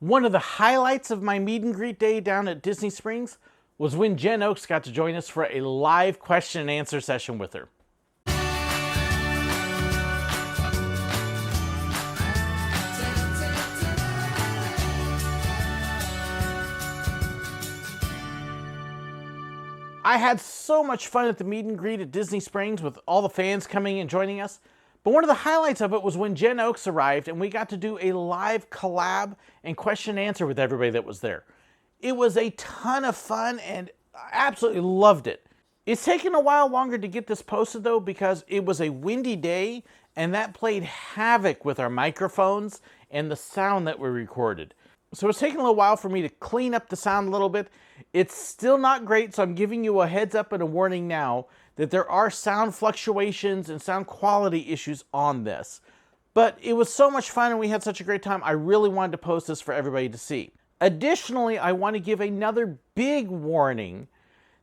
One of the highlights of my meet and greet day down at Disney Springs was when Jen Oakes got to join us for a live question and answer session with her. I had so much fun at the meet and greet at Disney Springs with all the fans coming and joining us. But one of the highlights of it was when Jen Oakes arrived and we got to do a live collab and question and answer with everybody that was there. It was a ton of fun and I absolutely loved it. It's taken a while longer to get this posted though because it was a windy day and that played havoc with our microphones and the sound that we recorded. So it's taken a little while for me to clean up the sound a little bit. It's still not great, so I'm giving you a heads up and a warning now that there are sound fluctuations and sound quality issues on this. But it was so much fun and we had such a great time, I really wanted to post this for everybody to see. Additionally, I want to give another big warning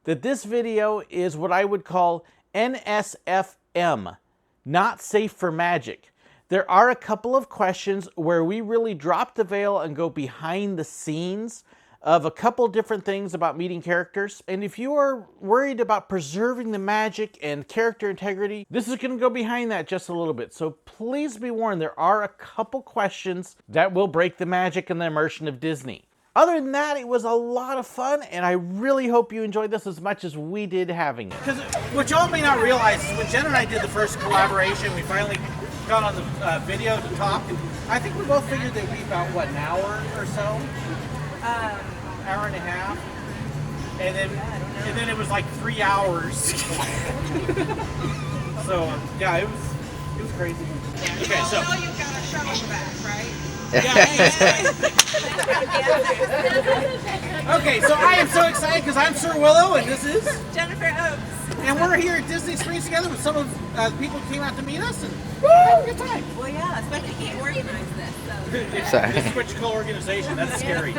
that this video is what I would call NSFM, Not Safe for Magic. There are a couple of questions where we really drop the veil and go behind the scenes of a couple different things about meeting characters. And if you are worried about preserving the magic and character integrity, this is gonna go behind that just a little bit. So please be warned, there are a couple questions that will break the magic and the immersion of Disney. Other than that, it was a lot of fun, and I really hope you enjoyed this as much as we did having it. Because what y'all may not realize is when Jen and I did the first collaboration, we finally got on the video to talk, and I think we both figured that we'd be about, what, an hour or so? Hour and a half, and then it was like 3 hours. So yeah, it was crazy. Okay, so you got a shuttle back, right? Okay, so I am so excited because I'm Sir Willow and this is Jennifer Oakes. and we're here at Disney Springs together with some of the people who came out to meet us and have a good time. Well, yeah, especially can't organize this. This switch co-organization, that's scary.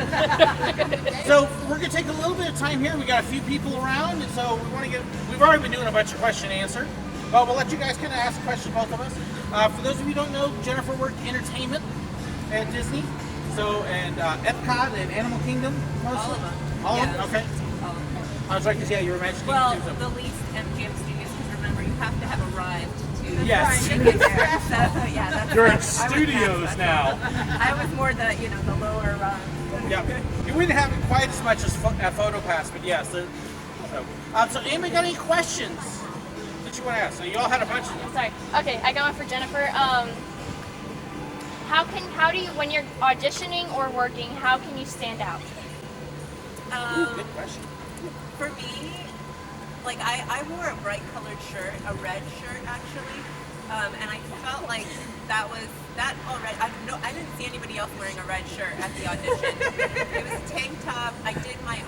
So we're gonna take a little bit of time here. We got a few people around, and so we've already been doing a bunch of question and answer, but we'll let you guys kind of ask questions, both of us. For those of you who don't know, Jennifer worked entertainment at Disney, so and Epcot and Animal Kingdom, mostly. All of them. All of them. Okay. All of them. I was like, yeah, you were mentioning. Well, too, so. the least MGM Studios, because remember, you have to have arrived to Yes. try and get there. So, yeah, that's You're in I was studios past now. that. I was more the lower run. Yeah, we didn't have it quite as much as at PhotoPass, but yes. So anybody got any questions that you want to ask? So you all had a bunch of them. Sorry. Okay, I got one for Jennifer. How do you, when you're auditioning or working, how can you stand out? Good question. For me, like I wore a bright colored shirt, a red shirt actually, and I felt like that already. I didn't see anybody else wearing a red shirt at the audition. It was a tank top. I did my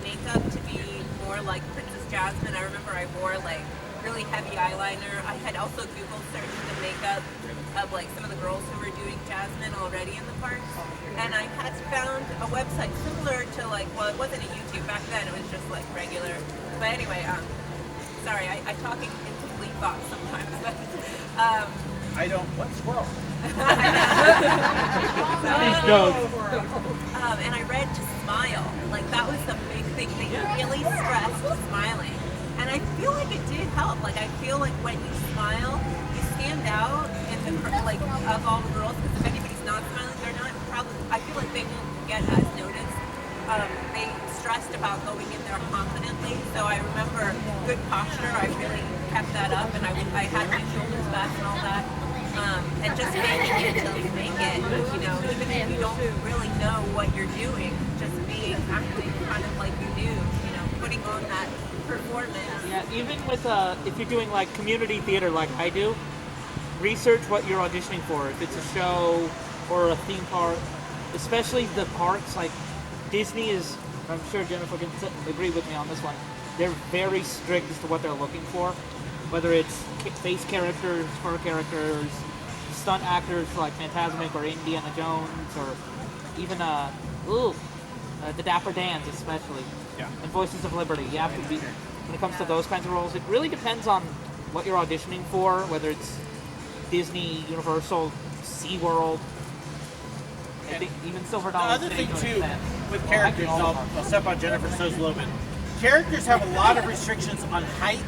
makeup to be more like Princess Jasmine. I remember I wore like really heavy eyeliner. I had also Google searched the makeup of like some of the girls who were doing Jasmine already in the parks, and I had found a website similar to like, well, it wasn't a YouTube back then, it was just like regular. But anyway, sorry, I talk in complete thoughts sometimes. But I don't. What squirrel? And I read to smile. Like that was the big thing. They really stressed smiling, and I feel like it did help. Like I feel like when you smile, you stand out in the like of all the girls. Because if anybody's not smiling, they're not probably. I feel like they won't get as noticed. They stressed about going in there confidently. So I remember good posture. I really kept that up, and I had my shoulders back and all that. And just making it until you make it, even if you don't really know what you're doing, just acting kind of like you do, putting on that performance. Yeah, even with, if you're doing like community theater like I do, research what you're auditioning for. If it's a show or a theme park, especially the parks, like Disney is, I'm sure Jennifer can agree with me on this one, they're very strict as to what they're looking for. Whether it's face characters, fur characters, stunt actors like Fantasmic or Indiana Jones, or even the Dapper Dans especially, and Voices of Liberty. You have to be, when it comes to those kinds of roles, it really depends on what you're auditioning for, whether it's Disney, Universal, SeaWorld. I think even Silver The Dollar other City thing to an too, extent. with Well, characters, actually, all of I'll step on Jennifer's toes a little bit. Characters have a lot of restrictions on height,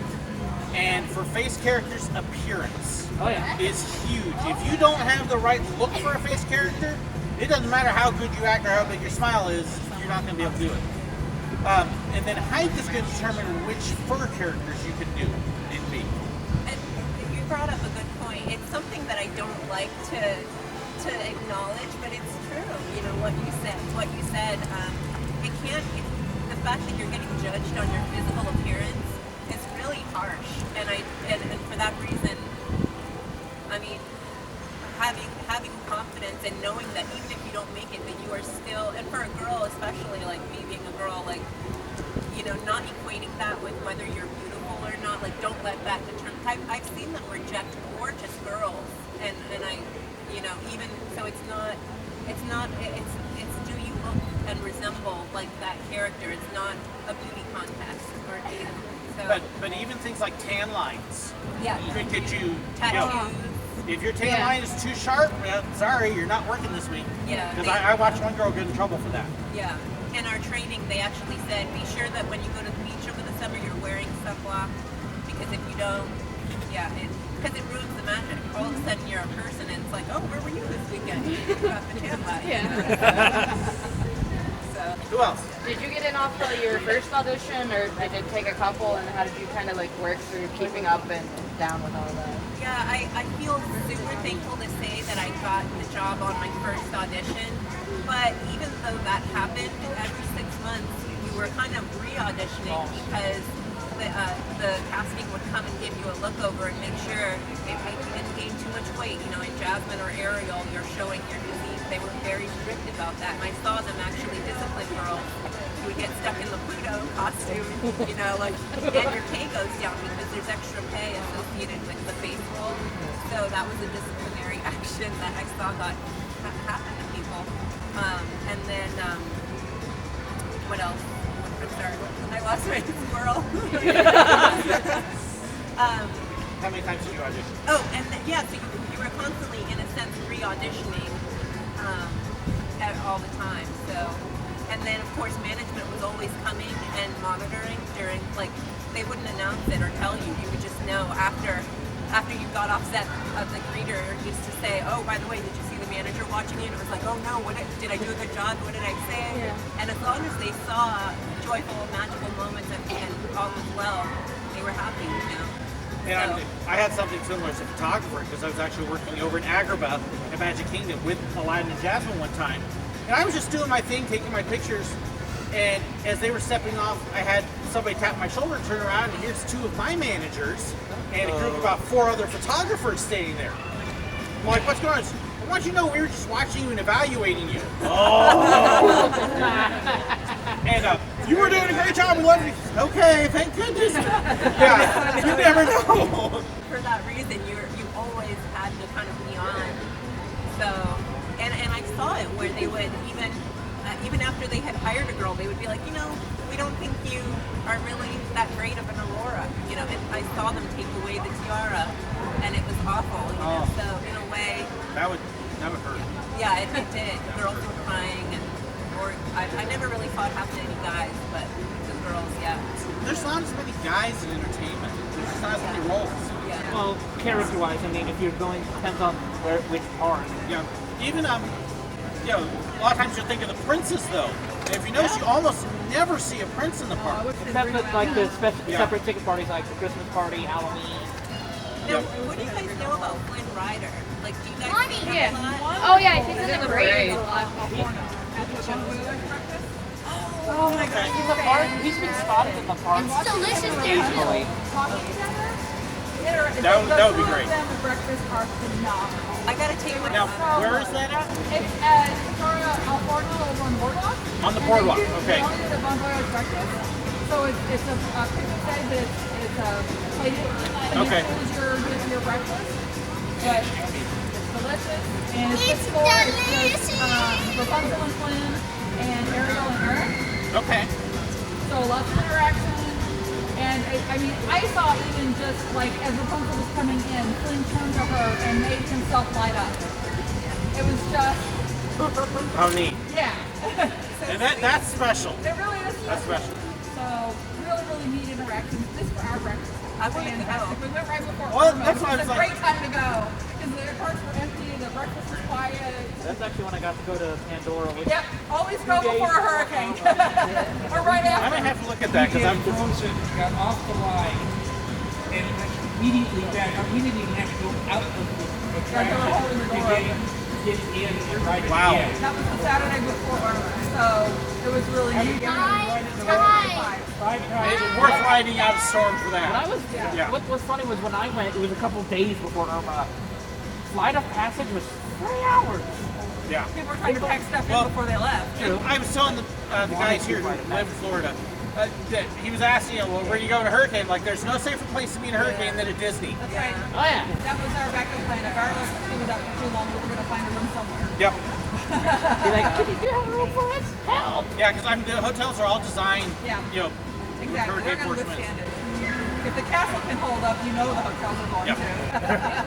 and for face characters, appearance Oh yeah. is huge. If you don't have the right look for a face character, it doesn't matter how good you act or how big your smile is, you're not going to be able to do it. And then height is going to determine which fur characters you can do and be. And you brought up a good point. It's something that I don't like to acknowledge, but it's true. You know what you said. It can't. The fact that you're getting judged on your physical appearance is really harsh, and for that reason, I mean, having confidence and knowing that even if you don't make it, that you are still, and for a girl especially, like me being a girl, like, you know, not equating that with whether you're beautiful or not, like, don't let that determine. I've seen them reject gorgeous girls, and I, you know, even so, it's do you look and resemble like that character? It's not a beauty contest or anything. So, But even things like tan lines yeah, could get you. tattoos. If your tan line is too sharp, well, sorry, you're not working this week. Yeah, Because I watched one girl get in trouble for that. Yeah, in our training, they actually said, be sure that when you go to the beach over the summer, you're wearing sunblock, because if you don't, because it ruins the magic. All of a sudden, you're a person, and it's like, oh, where were you this weekend? You got the tan line. So, Who else? Did you get in off of your first audition, or did it take a couple? And how did you kind of like work through keeping up and down with all that? yeah, I feel super thankful to say that I got the job on my first audition. But even though that happened, every 6 months we were kind of re-auditioning because the casting would come and give you a look over and make sure you didn't gain too much weight. You know, in Jasmine or Ariel, you're showing your physique. They were very strict about that, and I saw them actually discipline girls who would get stuck in the Pluto costume, you know, like, and your pay goes down because there's extra pay associated with the face roll. So that was a disciplinary action that I saw happen to people. And then, what else? I'm sorry, I lost my squirrel. How many times did you audition? Oh, and so you were constantly, in a sense, re-auditioning all the time. So, and then of course management was always coming and monitoring during, like, they wouldn't announce it or tell you. You would just know after you got off set. The greeter used to say, "Oh, by the way, did you see the manager watching you?" And it was like, "Oh no, did I do a good job? What did I say?" Yeah. And as long as they saw joyful, magical moments and all was well, they were happy, you know. And I had something similar as a photographer because I was actually working over in Agrabah at Magic Kingdom with Aladdin and Jasmine one time. And I was just doing my thing, taking my pictures. And as they were stepping off, I had somebody tap my shoulder and turn around, and here's two of my managers and a group of about 4 other photographers standing there. I'm like, what's going on? I want you to know we were just watching you and evaluating you. Oh! And you were doing a great job. We loved you. Okay, thank goodness. Yeah, you never know. For that reason, you always had to kind of be on. So, and I saw it where they would even after they had hired a girl, they would be like, you know, we don't think you are really that great of an Aurora. You know, and I saw them take away the tiara, and it was awful. You know, so in a way, That would hurt. yeah, it did. Girls were crying, or I never really saw it happen to any guys, but the girls, yeah. There's not as many guys in entertainment. There's just not as many roles. Yeah. Well, character-wise, I mean, if you're going, depends on which part. Yeah. Even you know, a lot of times you'll think of the princes though. And if you notice, you almost never see a prince in the park. Except for like the Yeah. separate ticket parties, like the Christmas party, Halloween. Now, what do you guys know about Flynn Rider? Like, do you guys see him Yeah. a lot? Oh yeah, he's in the parade. Oh my God. He's a park. He's been spotted in the park. It's delicious down Occasionally. That would be great. Breakfast are phenomenal. I gotta take my. Now, where is that at? It's at Victoria, California, over on the boardwalk. On the boardwalk, okay. They only do the Bon Voyage breakfast. So it's a plated. Okay. It's your breakfast. But it's delicious. And it's just Rapunzel and Flynn and Ariel and Eric. Okay. So lots of interaction. And I mean, I saw even just like as Rapunzel was coming in, Flynn turned to her and made himself light up. It was just How neat. Yeah. And that's special. It really is. That's special. So really, really neat interactions. This for our breakfast. I want to go. Fantastic. We went right before Well, Irma, that's which why I was was a like- great time to go because the parks were empty, the breakfast was quiet. That's actually when I got to go to Pandora. Which Yep, always go before a hurricane or right I after. might have to look at that because I'm. frozen, got off the line, and immediately back up. We didn't even have to go out of the Right, they were holding the door to get in and ride it Wow. again. That was the Saturday before Irma, so it was really neat. Five times. It's worth riding out a storm for when I that. was, Yeah. what was funny was when I went, it was a couple days before Irma. Flight of passage was 3 hours. Yeah. People were trying to pack stuff Well, in before they left. I was telling the guys here who live in Florida that he was asking, well, where you go in a hurricane? Like, there's no safer place to be in a hurricane than at Disney. That's right. Oh yeah. That was our backup plan. If our list was up for too long, we were going to find a room somewhere. Yep. You're like, can you have room for us? Help! Yeah, because the hotels are all designed, Yeah. you know, Exactly. They're hurricane going to force winds. withstand it. If the castle can hold up, you know the hotels are going Yep. to.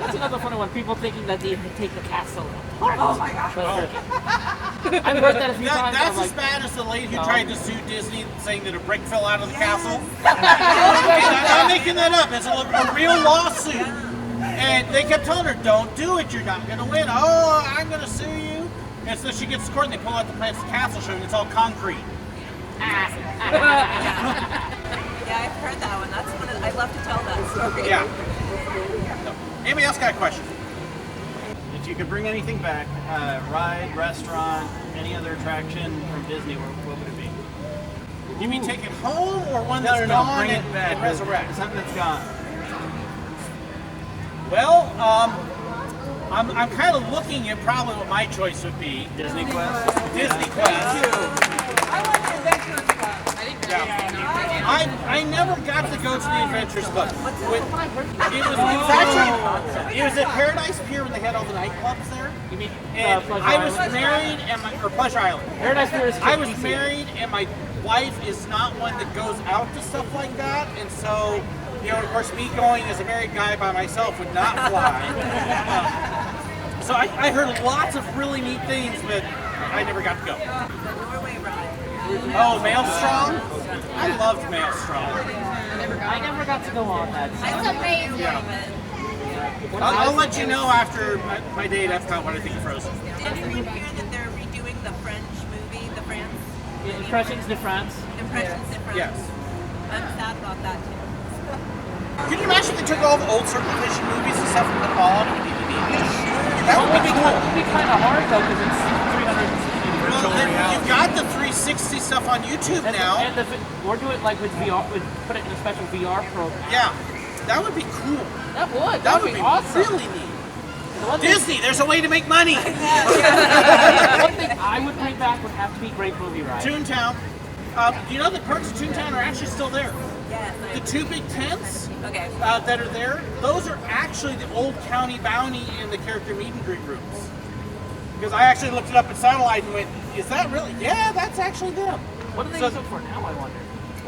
That's another funny one. People thinking that they can take the castle apart. Oh my gosh. I've heard that a few times. That's I'm as like, bad as the lady who tried to sue Disney saying that a brick fell out of the castle. I'm not making that up. It's a real lawsuit. And they kept telling her, don't do it. You're not going to win. Oh, I'm going to sue you. And so she gets to court and they pull out the plans of the castle showing it's all concrete. Yeah, I've heard that one. That's one of, I love to tell that story. Yeah. Anybody else got a question? If you could bring anything back, ride, restaurant, any other attraction from Disney, what would it be? You mean take it home or one that's No, gone bring and, it back. and resurrect? Something that's gone. Well, I'm kind of looking at probably what my choice would be. Disney Quest? Disney Quest. I like the Adventurers Club. I never got to go to the Adventures Club. It was at Paradise Pier when they had all the nightclubs there. you mean And Pleasure I was Island? married or Pleasure Island. Paradise Pier is I was easy. married and my wife is not one that goes out to stuff like that. And so, you know, of course, me going as a married guy by myself would not fly. So I heard lots of really neat things, but I never got to go. The Norway ride. Oh, Maelstrom? I loved Maelstrom. I never got to go on that. It's amazing. I'll let you know after my day at Epcot what I think of Frozen. Did everyone hear that they're redoing the French movie, the France Impressions de France. Impressions de France? Yes. I'm sad about that too. Can you imagine if they took all the old Circle Vision movies and stuff and put them all on a DVD? That would be cool. It would be kind of hard though because it's 360 degrees. Well, then you've got the 360 stuff on YouTube now. And or do it like with VR, put it in a special VR program. Yeah, that would be cool. That would. That would be awesome. really neat. The one thing- Disney, there's a way to make money. One thing I would bring back would have to be Great Movie Ride. Toontown. Do you know the parks of Toontown are actually still there? Yes. The two big tents Okay. that are there, those are actually the old county bounty and the character meet and greet rooms. Because I actually looked it up in satellite and went, is that really? Yeah, that's actually them. What do they use it for now, I wonder?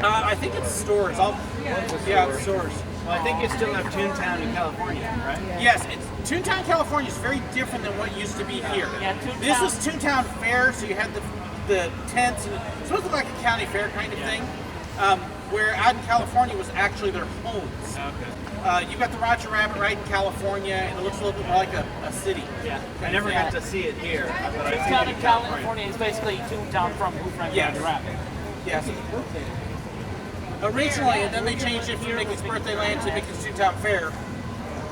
I think it's stores. Yeah, it's stores. Well, I think you still have Toontown in California, right? Yes, Toontown, California is very different than what used to be here. Yeah, Toontown- This was Toontown Fair, so you had the tents, and it's supposed to look like a county fair kind of thing. Where out in California was actually their homes. Okay. You got the Roger Rabbit right in California, and it looks a little bit more like a city. Yeah. I never got to see it here, but I've seen Toontown it in in California is basically Toontown from Who Framed Yes. Roger Rabbit. Yes. Originally, and then they changed it from Mickey's Birthday Land to Mickey's Toontown Fair.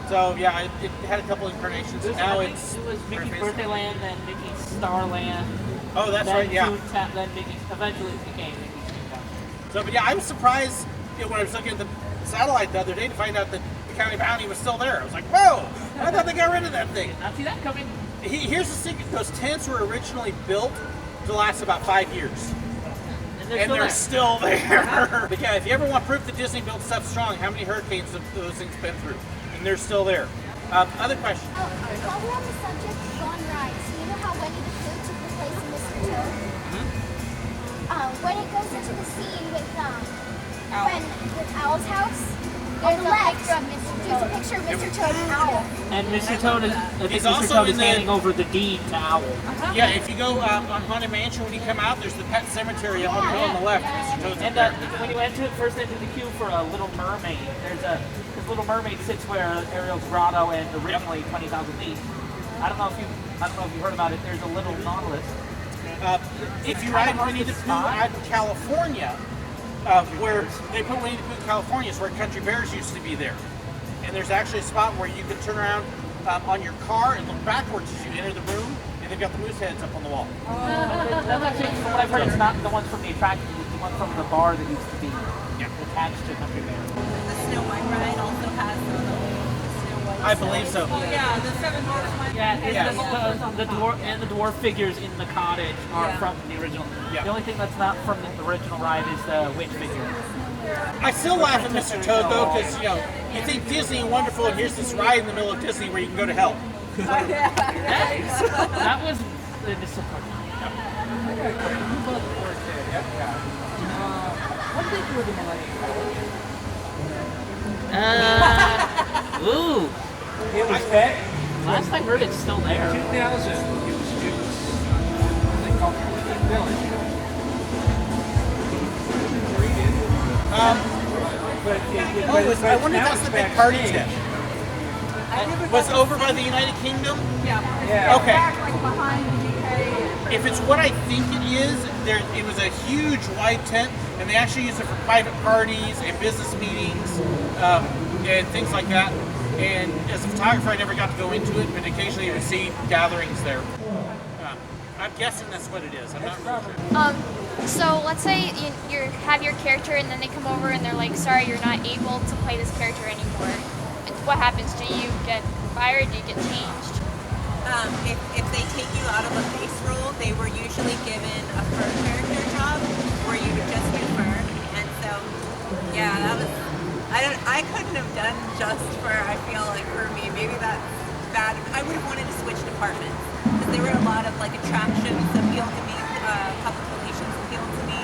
So yeah, it had a couple incarnations. Now I think it's it was Mickey's Birthday Land, then Mickey's Star Land. Oh, that's then right. Yeah. Toontown, then Mickey's. Eventually, it became Mickey's Toontown. So, but yeah, I was surprised when I was looking at the satellite the other day to find out that the county bounty was still there. I was like, whoa! I thought they got rid of that thing. Not see that coming. Here's the secret: those tents were originally built to last about 5 years. And They're still there. But yeah, if you ever want proof that Disney built stuff strong, how many hurricanes have those things been through? And they're still there. Other question? While we're on the subject of on rides, you know how Winnie the Pooh took the place of Mr. Toad? When it goes into the scene with Owl's house, On the left, there's a picture of Mr. Toad and Owl. And Mr. Toad is, I think He's Mr. also Toad in is the- handing over the deed to Owl. Yeah, if you go on Haunted Mansion, when you come out, there's the pet cemetery up on the left. Mr. Toad's up And there. when you first enter the queue for a Little Mermaid, this Little Mermaid sits where Ariel's grotto and originally 20,000 feet. I don't know if you heard about it. There's a little nautilus. If you ride Winnie the Pooh out in California, where they put Winnie the Pooh in California is where Country Bears used to be there. And there's actually a spot where you can turn around on your car and look backwards as you enter the room, and they've got the moose heads up on the wall. That's actually, from what I've heard, it's not the ones from the attraction, it's the one from the bar that used to be attached to Country Bear. The Snow White ride also has the Snow White. I believe so. Yeah, the Seven Dwarfs might The dwarf and the dwarf figures in the cottage are from the original. Yeah. The only thing that's not from the original ride is the witch figure. I still laugh at Mr. Toad though, because you think Disney wonderful, and here's this ride in the middle of Disney where you can go to hell. That was the disappointment. What did they do with the Millennium? Ooh. It was back Last I heard, it's still there. 2000. It was they called it Millennium Village. I wonder if that's the big party tip. Was it over by the United Kingdom? Yeah. Okay. Back, like behind the UK. If it's what I think it is, it was a huge wide tent, and they actually use it for private parties and business meetings and things like that. And as a photographer, I never got to go into it, but occasionally you would see gatherings there. I'm guessing that's what it is. I'm not really sure. So let's say you have your character and then they come over and they're like, sorry, you're not able to play this character anymore. What happens? Do you get fired? Do you get changed? If they take you out of a base role, they were usually given a fur character job where you would just do fur. And so, yeah, that was, I couldn't have done just fur, I feel like, for me. Maybe that's bad. I would have wanted to switch departments because there were a lot of like attractions appeal to me, public relations appeal to me.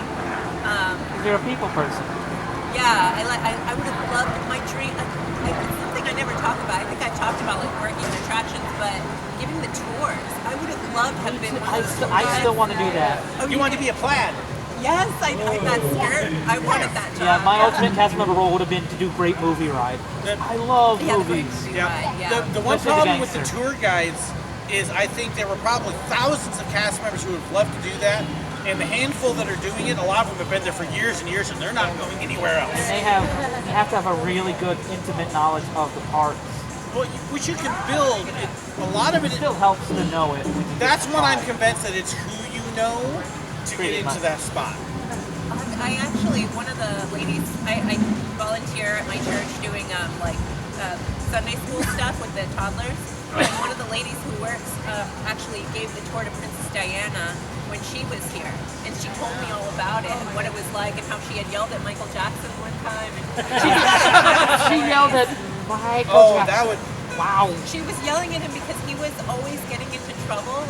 You're a people person. Yeah, I would have loved my dream. It's something I never talk about. I think I talked about like working in attractions, but giving the tours, I would have loved to have been one of those I still want to do that. You want to be a plaid? Yes, that's scared. I wanted that job. Yeah, my ultimate cast member role would have been to do great movie ride. I love movies. The one Especially problem with the gangster. tour guides is I think there were probably thousands of cast members who would have loved to do that, and the handful that are doing it, a lot of them have been there for years and years, and they're not going anywhere else. And you have to have a really good, intimate knowledge of the parts. Well, which you can build. A lot of it still helps to know it. That's when I'm convinced that it's who you know to Pretty get into much. that spot. I actually, one of the ladies, I volunteer at my church doing Sunday school stuff with the toddlers. And one of the ladies who works actually gave the tour to Princess Diana when she was here. And she told me all about it and what it was like and how she had yelled at Michael Jackson one time. And She yelled at Michael Jackson. That would... Wow. She was yelling at him because he was always getting into trouble,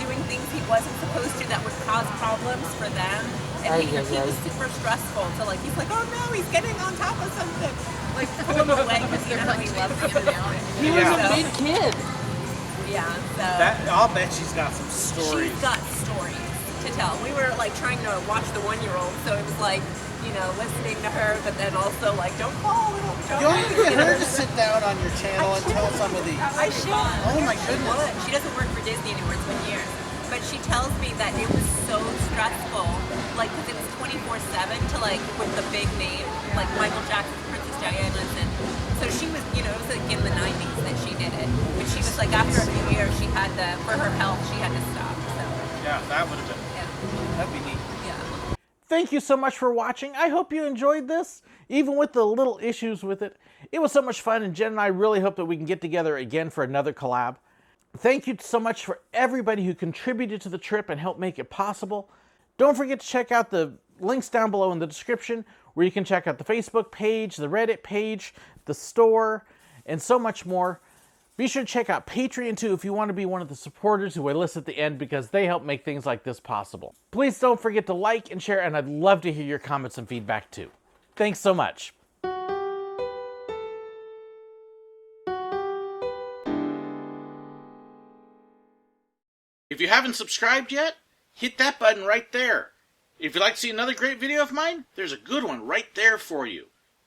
doing things he wasn't supposed to that would cause problems for them. And he was super stressful. So he's like, oh no, he's getting on top of something. Like pull him away because you know how he loves him now. He was a big kid. Yeah. So I'll bet she's got some stories. she's got stories to tell. We were trying to watch the 1-year-old, so it was listening to her, but then also don't fall. You want to get her to sit down on your channel and tell some of these. I should. Oh my goodness. She doesn't work for Disney anymore. It's been years. But she tells me that it was so stressful, because it was 24/7 to with the big name, like Michael Jackson, Princess Diana's, and so she was, it was in the 90s that she did it. But she was after a few years, she had to, for her health, she had to stop. So Yeah, that would have been. That'd be neat. yeah. Thank you so much for watching. I hope you enjoyed this, even with the little issues with it. It was so much fun, and Jen and I really hope that we can get together again for another collab. Thank you so much for everybody who contributed to the trip and helped make it possible. Don't forget to check out the links down below in the description where you can check out the Facebook page, the Reddit page, the store, and so much more. Be sure to check out Patreon too if you want to be one of the supporters who I list at the end because they help make things like this possible. Please don't forget to like and share, and I'd love to hear your comments and feedback too. Thanks so much. haven't subscribed yet, hit that button right there. If you'd like to see another great video of mine, there's a good one right there for you.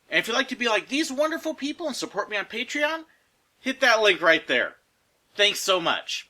And if you'd like to be like these wonderful people and support me on Patreon, hit that link right there. Thanks so much.